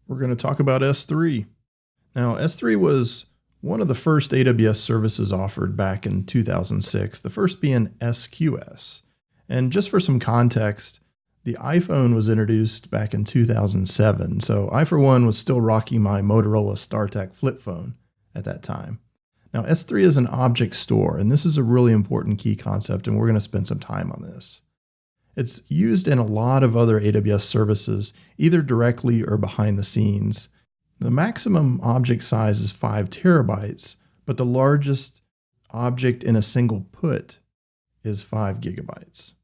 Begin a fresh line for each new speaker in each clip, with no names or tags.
We're going to talk about S3. Now, S3 was one of the first AWS services offered back in 2006, the first being SQS. And just for some context, the iPhone was introduced back in 2007, so I, for one, was still rocking my Motorola StarTAC flip phone at that time. Now, S3 is an object store, and this is a really important key concept, and we're going to spend some time on this. It's used in a lot of other AWS services, either directly or behind the scenes. The maximum object size is 5 terabytes, but the largest object in a single put is 5 gigabytes.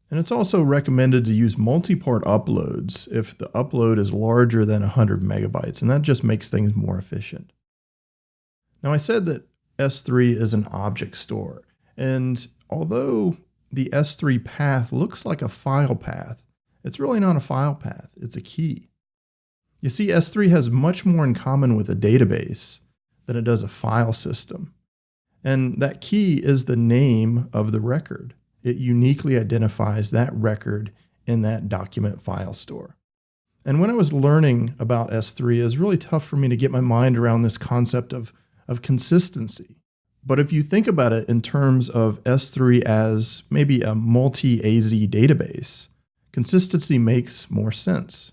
And it's also recommended to use multi-part uploads if the upload is larger than 100 megabytes, and that just makes things more efficient. Now, I said that S3 is an object store, and although the S3 path looks like a file path, it's really not a file path, it's a key. You see, S3 has much more in common with a database than it does a file system. And that key is the name of the record. It uniquely identifies that record in that document file store. And when I was learning about S3, it was really tough for me to get my mind around this concept of consistency. But if you think about it in terms of S3 as maybe a multi-AZ database, consistency makes more sense.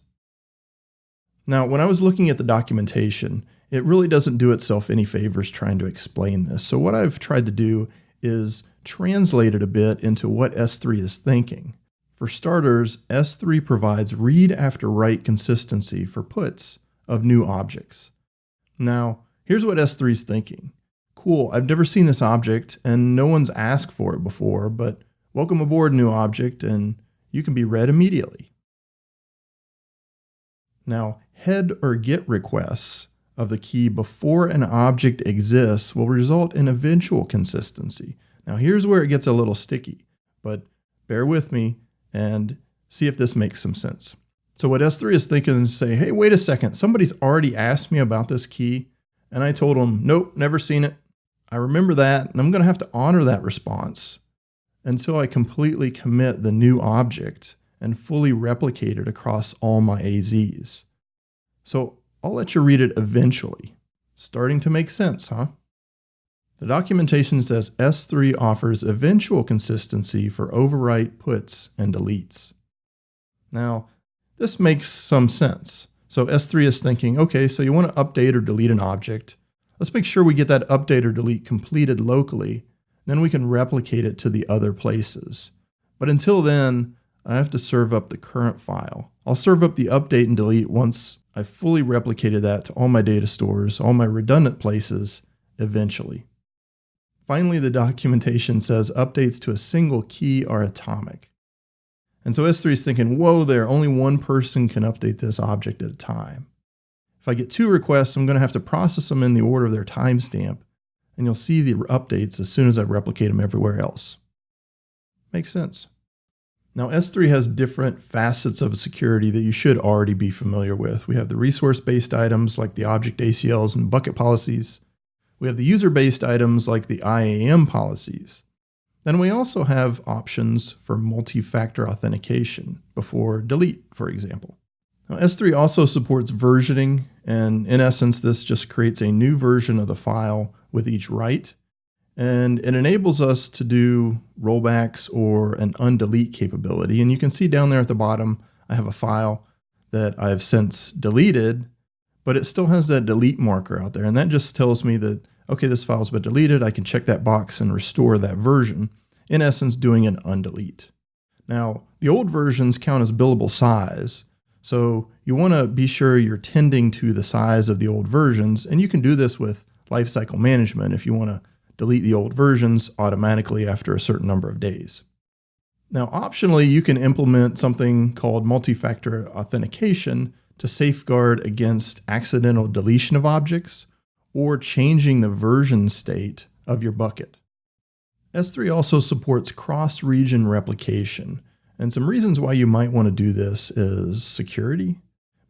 Now, when I was looking at the documentation, it really doesn't do itself any favors trying to explain this. So what I've tried to do is translate it a bit into what S3 is thinking. For starters, S3 provides read after write consistency for puts of new objects. Now, here's what S3 is thinking. Cool, I've never seen this object and no one's asked for it before, but welcome aboard, new object, and you can be read immediately. Now, head or get requests of the key before an object exists will result in eventual consistency. Now, here's where it gets a little sticky, but bear with me and see if this makes some sense. So what S3 is thinking is say, hey, wait a second, somebody's already asked me about this key, and I told them, nope, never seen it. I remember that, and I'm going to have to honor that response until I completely commit the new object and fully replicate it across all my AZs. So I'll let you read it eventually. Starting to make sense, huh? The documentation says S3 offers eventual consistency for overwrite puts and deletes. Now, this makes some sense. So S3 is thinking, okay, so you want to update or delete an object. Let's make sure we get that update or delete completed locally. Then we can replicate it to the other places. But until then, I have to serve up the current file. I'll serve up the update and delete once I've fully replicated that to all my data stores, all my redundant places, eventually. Finally, the documentation says updates to a single key are atomic. And so S3 is thinking, whoa there, only one person can update this object at a time. If I get 2 requests, I'm going to have to process them in the order of their timestamp, and you'll see the updates as soon as I replicate them everywhere else. Makes sense. Now, S3 has different facets of security that you should already be familiar with. We have the resource-based items like the object ACLs and bucket policies. We have the user-based items like the IAM policies. Then we also have options for multi-factor authentication before delete, for example. Now, S3 also supports versioning, and in essence, this just creates a new version of the file with each write. And it enables us to do rollbacks or an undelete capability. And you can see down there at the bottom, I have a file that I've since deleted, but it still has that delete marker out there. And that just tells me that, okay, this file's been deleted. I can check that box and restore that version. In essence, doing an undelete. Now, the old versions count as billable size. So you want to be sure you're tending to the size of the old versions. And you can do this with lifecycle management if you want to delete the old versions automatically after a certain number of days. Now, optionally, you can implement something called multi-factor authentication to safeguard against accidental deletion of objects or changing the version state of your bucket. S3 also supports cross-region replication, and some reasons why you might want to do this is security.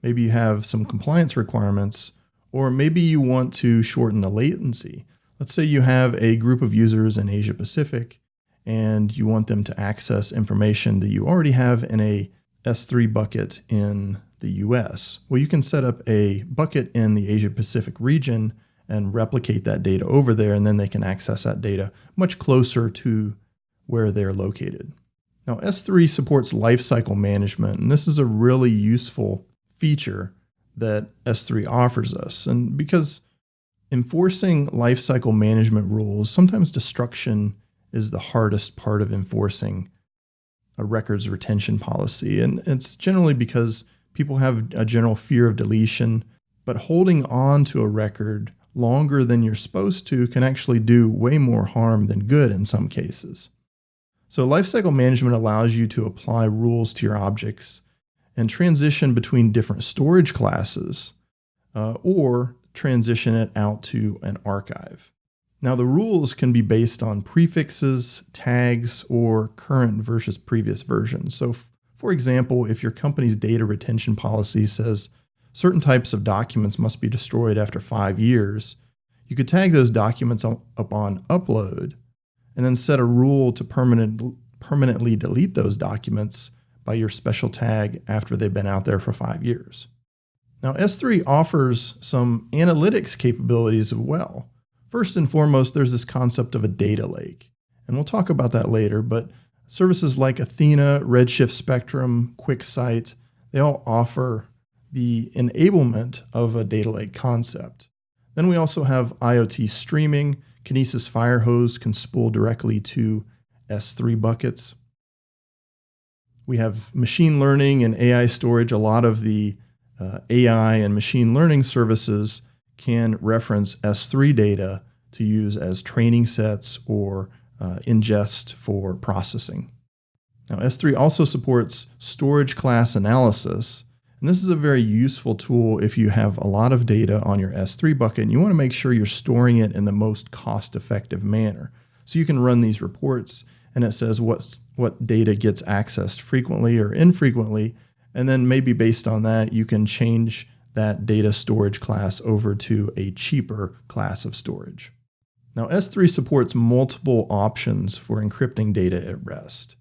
Maybe you have some compliance requirements, or maybe you want to shorten the latency. Let's say you have a group of users in Asia Pacific and you want them to access information that you already have in a S3 bucket in the US. Well, you can set up a bucket in the Asia Pacific region and replicate that data over there, and then they can access that data much closer to where they're located. Now, S3 supports lifecycle management, and this is a really useful feature that S3 offers us. And because enforcing lifecycle management rules, sometimes destruction is the hardest part of enforcing a records retention policy. And it's generally because people have a general fear of deletion, but holding on to a record longer than you're supposed to can actually do way more harm than good in some cases. So lifecycle management allows you to apply rules to your objects and transition between different storage classes or transition it out to an archive. Now, the rules can be based on prefixes, tags, or current versus previous versions. So, for example, if your company's data retention policy says certain types of documents must be destroyed after 5 years, you could tag those documents upon upload and then set a rule to permanently delete those documents by your special tag after they've been out there for 5 years. Now, S3 offers some analytics capabilities as well. First and foremost, there's this concept of a data lake, and we'll talk about that later, but services like Athena, Redshift Spectrum, QuickSight, they all offer the enablement of a data lake concept. Then we also have IoT streaming. Kinesis Firehose can spool directly to S3 buckets. We have machine learning and AI storage. A lot of the AI and machine learning services can reference S3 data to use as training sets or ingest for processing. Now, S3 also supports storage class analysis, and this is a very useful tool if you have a lot of data on your S3 bucket and you want to make sure you're storing it in the most cost-effective manner. So you can run these reports and it says what data gets accessed frequently or infrequently, and then maybe based on that, you can change that data storage class over to a cheaper class of storage. Now, S3 supports multiple options for encrypting data at rest.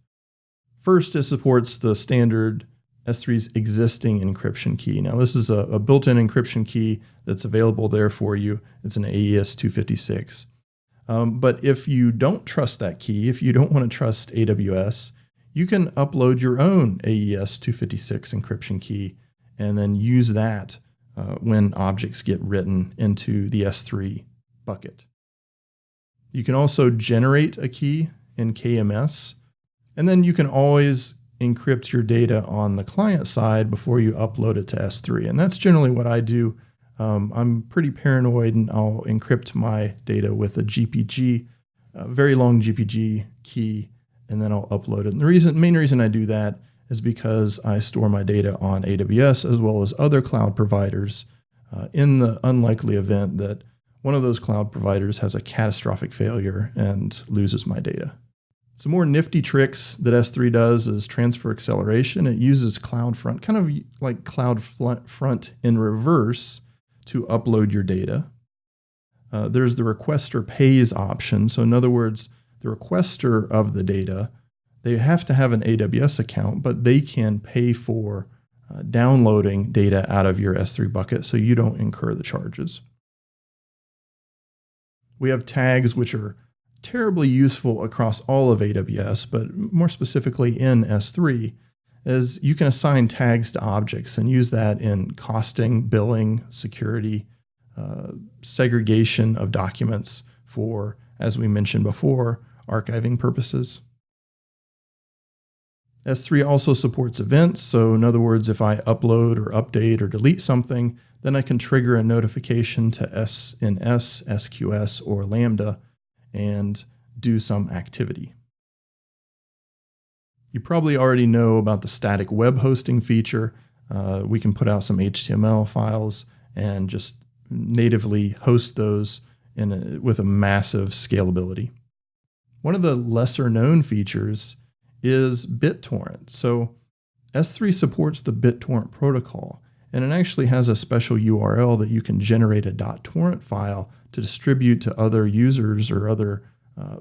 First, it supports the standard S3's existing encryption key. Now, this is a built-in encryption key that's available there for you. It's an AES 256. But if you don't trust that key, if you don't want to trust AWS, you can upload your own AES 256 encryption key and then use that when objects get written into the S3 bucket. You can also generate a key in KMS, and then you can always encrypt your data on the client side before you upload it to S3. And that's generally what I do. I'm pretty paranoid, and I'll encrypt my data with a GPG, a very long GPG key, and then I'll upload it. And the main reason I do that is because I store my data on AWS as well as other cloud providers in the unlikely event that one of those cloud providers has a catastrophic failure and loses my data. Some more nifty tricks that S3 does is transfer acceleration. It uses CloudFront, kind of like CloudFront in reverse, to upload your data. There's the requester pays option. So in other words, the requester of the data, they have to have an AWS account, but they can pay for downloading data out of your S3 bucket so you don't incur the charges. We have tags, which are terribly useful across all of AWS, but more specifically in S3, is you can assign tags to objects and use that in costing, billing, security, segregation of documents for, as we mentioned before, archiving purposes. S3 also supports events. So in other words, if I upload or update or delete something, then I can trigger a notification to SNS, SQS, or Lambda and do some activity. You probably already know about the static web hosting feature. We can put out some HTML files and just natively host those with a massive scalability. One of the lesser known features is BitTorrent. So S3 supports the BitTorrent protocol, and it actually has a special URL that you can generate a .torrent file to distribute to other users or other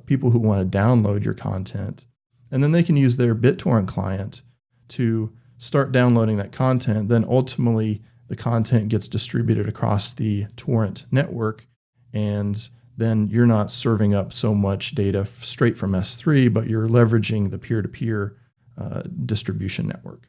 people who want to download your content. And then they can use their BitTorrent client to start downloading that content, then ultimately the content gets distributed across the torrent network, and then you're not serving up so much data straight from S3, but you're leveraging the peer-to-peer distribution network.